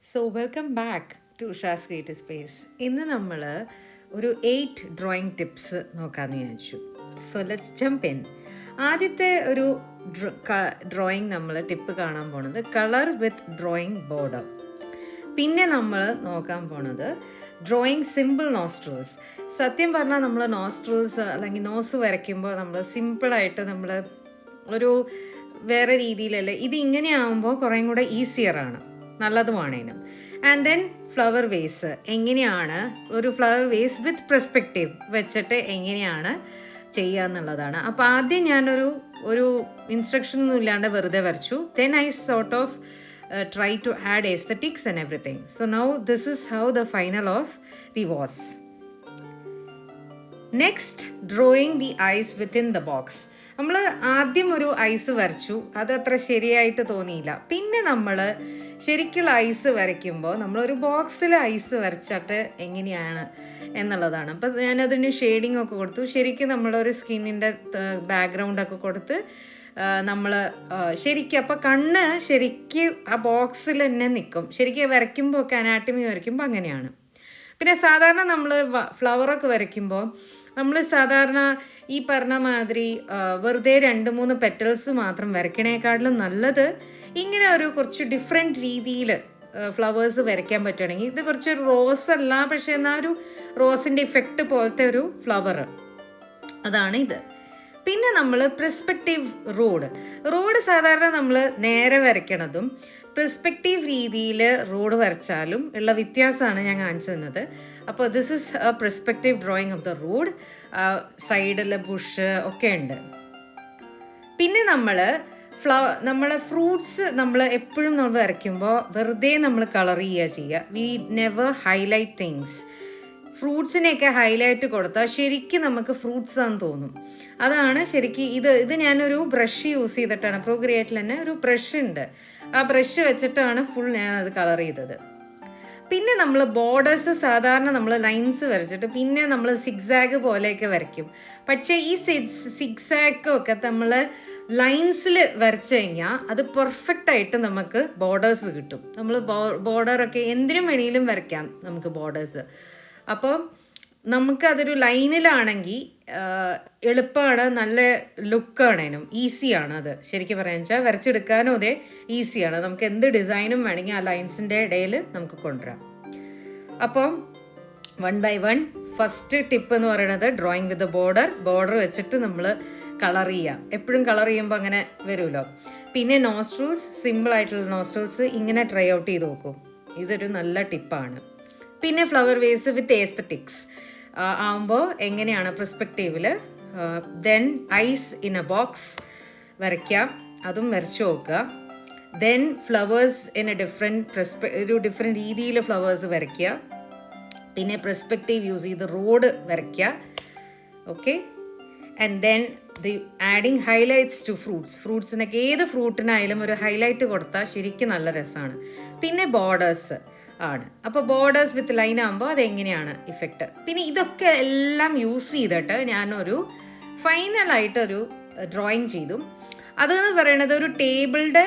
So welcome back to Usha's creative space. ഇന്ന് നമ്മൾ ഒരു 8 ഡ്രോയിങ് ടിപ്സ് നോക്കാമെന്ന് വിചാരിച്ചു. So let's jump in. ആദ്യത്തെ ഒരു ഡ്രോയിങ് നമ്മൾ ടിപ്പ് കാണാൻ പോണത് കളർ വിത്ത് ഡ്രോയിങ് ബോർഡർ. പിന്നെ നമ്മൾ നോക്കാൻ പോണത് ഡ്രോയിങ് സിമ്പിൾ നോസ്ട്രൽസ്. സത്യം പറഞ്ഞാൽ നമ്മൾ നോസ്ട്രൽസ് അല്ലെങ്കിൽ നോസ് വരയ്ക്കുമ്പോൾ നമ്മൾ സിമ്പിളായിട്ട് നമ്മൾ ഒരു വേറെ രീതിയിലല്ല, ഇത് ഇങ്ങനെ ആകുമ്പോൾ കുറേയും കൂടെ ഈസിയറാണ്, നല്ലതുമാണേനും. ആൻഡ് ദെൻ ഫ്ലവർ വേസ് എങ്ങനെയാണ്, ഒരു ഫ്ലവർ വേസ് വിത്ത് പെർസ്പെക്റ്റീവ് വെച്ചിട്ട് എങ്ങനെയാണ് ചെയ്യുക എന്നുള്ളതാണ്. അപ്പോൾ ആദ്യം ഞാനൊരു ഇൻസ്ട്രക്ഷൻ ഒന്നും ഇല്ലാണ്ട് വെറുതെ വരച്ചു. Then I sort of try to add aesthetics and everything. So now this is how the final of the was. Next, drawing the eyes within the box. നമ്മൾ ആദ്യം ഒരു ഐസ് വരച്ചു, അത് അത്ര ശരിയായിട്ട് തോന്നിയില്ല. പിന്നെ നമ്മൾ ശരിക്കുള്ള ഐസ് വരയ്ക്കുമ്പോൾ നമ്മളൊരു ബോക്സിൽ ഐസ് വരച്ചിട്ട് എങ്ങനെയാണ് എന്നുള്ളതാണ്. അപ്പോൾ ഞാനതിന് ഷെയ്ഡിങ് ഒക്കെ കൊടുത്തു. ശരിക്കും നമ്മളൊരു സ്കിന്നിൻ്റെ ബാക്ക്ഗ്രൗണ്ടൊക്കെ കൊടുത്ത് നമ്മൾ ശരിക്കും അപ്പോൾ കണ്ണ് ശരിക്കും ആ ബോക്സിൽ തന്നെ നിൽക്കും. ശരിക്കും വരയ്ക്കുമ്പോൾ ഒക്കെ അനാട്ടമി വരയ്ക്കുമ്പോൾ അങ്ങനെയാണ്. പിന്നെ സാധാരണ നമ്മൾ ഫ്ലവറൊക്കെ വരയ്ക്കുമ്പോൾ നമ്മൾ സാധാരണ ഈ പറഞ്ഞ മാതിരി വെറുതെ 2-3 പെറ്റൽസ് മാത്രം വരയ്ക്കണേക്കാട്ടിലും നല്ലത് ഇങ്ങനെ ഒരു കുറച്ച് ഡിഫറെൻറ്റ് രീതിയിൽ ഫ്ലവേഴ്സ് വരയ്ക്കാൻ പറ്റുകയാണെങ്കിൽ, ഇത് കുറച്ച് റോസ് അല്ല, പക്ഷേ എന്നാൽ ഒരു റോസിൻ്റെ ഇഫക്റ്റ് പോലത്തെ ഒരു ഫ്ലവർ, അതാണ് ഇത്. പിന്നെ നമ്മൾ പെർസ്പെക്റ്റീവ് റോഡ് സാധാരണ നമ്മൾ നേരെ വരയ്ക്കണതും പെർസ്പെക്റ്റീവ് രീതിയിൽ റോഡ് വരച്ചാലും ഉള്ള വ്യത്യാസമാണ് ഞാൻ കാണിച്ചു തന്നത്. അപ്പോൾ this is A perspective drawing of the road. സൈഡിൽ ബുഷ് ഒക്കെ ഉണ്ട്. പിന്നെ നമ്മളെ ഫ്രൂട്ട്സ് നമ്മൾ എപ്പോഴും നമ്മൾ വരയ്ക്കുമ്പോൾ വെറുതെ നമ്മൾ കളർ ചെയ്യുക. We never highlight things. ഫ്രൂട്ട്സിനെയൊക്കെ ഹൈലൈറ്റ് കൊടുത്താൽ ശരിക്കും നമുക്ക് ഫ്രൂട്ട്സ് ആണെന്ന് തോന്നും. അതാണ് ശരിക്കും ഇത് ഞാനൊരു ബ്രഷ് യൂസ് ചെയ്തിട്ടാണ്, പ്രോക്രിയേറ്റിൽ തന്നെ ഒരു ബ്രഷ് ഉണ്ട്, ആ ബ്രഷ് വെച്ചിട്ടാണ് ഫുൾ ഞാൻ അത് കളർ ചെയ്തത്. പിന്നെ നമ്മൾ ബോർഡേഴ്സ് സാധാരണ നമ്മൾ ലൈൻസ് വരച്ചിട്ട് പിന്നെ നമ്മൾ സിഗ്സാഗ് പോലെയൊക്കെ വരയ്ക്കും. പക്ഷേ ഈ സിഗ്സാഗൊക്കെ നമ്മൾ ലൈൻസിൽ വരച്ചു കഴിഞ്ഞാൽ അത് പെർഫെക്റ്റ് ആയിട്ട് നമുക്ക് ബോർഡേഴ്സ് കിട്ടും. നമ്മൾ ബോർഡറൊക്കെ എന്തിനും വേണമെങ്കിലും വരയ്ക്കാം നമുക്ക് ബോർഡേഴ്സ്. അപ്പോൾ നമുക്കതൊരു ലൈനിലാണെങ്കിൽ എളുപ്പമാണ്, നല്ല ലുക്കാണേനും ഈസിയാണ്. അത് ശരിക്കും പറയാൻ വെച്ചാൽ വരച്ചെടുക്കാനും അതേ ഈസിയാണ്. നമുക്ക് എന്ത് ഡിസൈനും വേണമെങ്കിൽ ആ ലൈൻസിൻ്റെ ഇടയിൽ നമുക്ക് കൊണ്ടുവരാം. അപ്പം 1 by 1 ഫസ്റ്റ് ടിപ്പ് എന്ന് പറയുന്നത് ഡ്രോയിങ് വിത്ത് ബോർഡർ വെച്ചിട്ട് നമ്മൾ കളർ ചെയ്യുക. എപ്പോഴും കളർ ചെയ്യുമ്പോൾ അങ്ങനെ വരുമല്ലോ. പിന്നെ നോസ്ട്രൽസ്, സിമ്പിളായിട്ടുള്ള നോസ്ട്രൽസ് ഇങ്ങനെ ട്രൈ ഔട്ട് ചെയ്ത് നോക്കും. ഇതൊരു നല്ല ടിപ്പാണ്. പിന്നെ ഫ്ലവർ വേസ് വിത്ത് എസ്തറ്റിക്സ് ആവുമ്പോൾ എങ്ങനെയാണ് പെർസ്പെക്റ്റീവിൽ. Then eyes in a box വരയ്ക്കാം, അതും വരച്ചു നോക്കുക. Then flowers in a different രീതിയിൽ ഫ്ലവേഴ്സ് വരയ്ക്കുക. പിന്നെ പെർസ്പെക്റ്റീവ് യൂസ് ചെയ്ത് റോഡ് വരയ്ക്കുക. Okay. And then adding highlights to ഫ്രൂട്ട്സിനൊക്കെ ഏത് ഫ്രൂട്ടിനായാലും ഒരു ഹൈലൈറ്റ് കൊടുത്താൽ ശരിക്കും നല്ല രസമാണ്. പിന്നെ ബോർഡേഴ്സ് ആണ്. അപ്പോൾ ബോർഡേഴ്സ് വിത്ത് ലൈൻ ആകുമ്പോൾ അതെങ്ങനെയാണ് ഇഫക്റ്റ്. പിന്നെ ഇതൊക്കെ എല്ലാം യൂസ് ചെയ്തിട്ട് ഞാനൊരു ഫൈനലായിട്ടൊരു ഡ്രോയിങ് ചെയ്തു. അതെന്ന് പറയുന്നത് ഒരു ടേബിളിൻ്റെ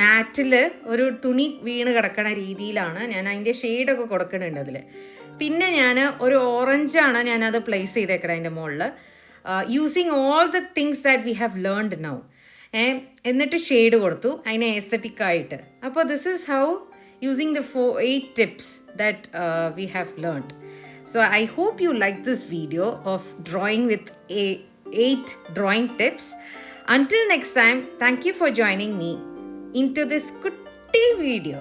മാറ്റിൽ ഒരു തുണി വീണ് കിടക്കണ രീതിയിലാണ് ഞാൻ അതിൻ്റെ ഷെയ്ഡൊക്കെ കൊടുക്കുന്നുണ്ട് അതിൽ. പിന്നെ ഞാൻ ഒരു ഓറഞ്ചാണ് ഞാനത് പ്ലേസ് ചെയ്തേക്കണം അതിൻ്റെ മുകളിൽ, using all the things that we have learned now. എന്നിട്ട് ഷെയ്ഡ് കൊടുത്തു അതിനെ എസ്തറ്റിക് ആയിട്ട്. അപ്പോൾ this is how using the 8 tips that we have learned. So I hope you like this video of drawing with 8 drawing tips. Until next time, thank you for joining me into this kutti video.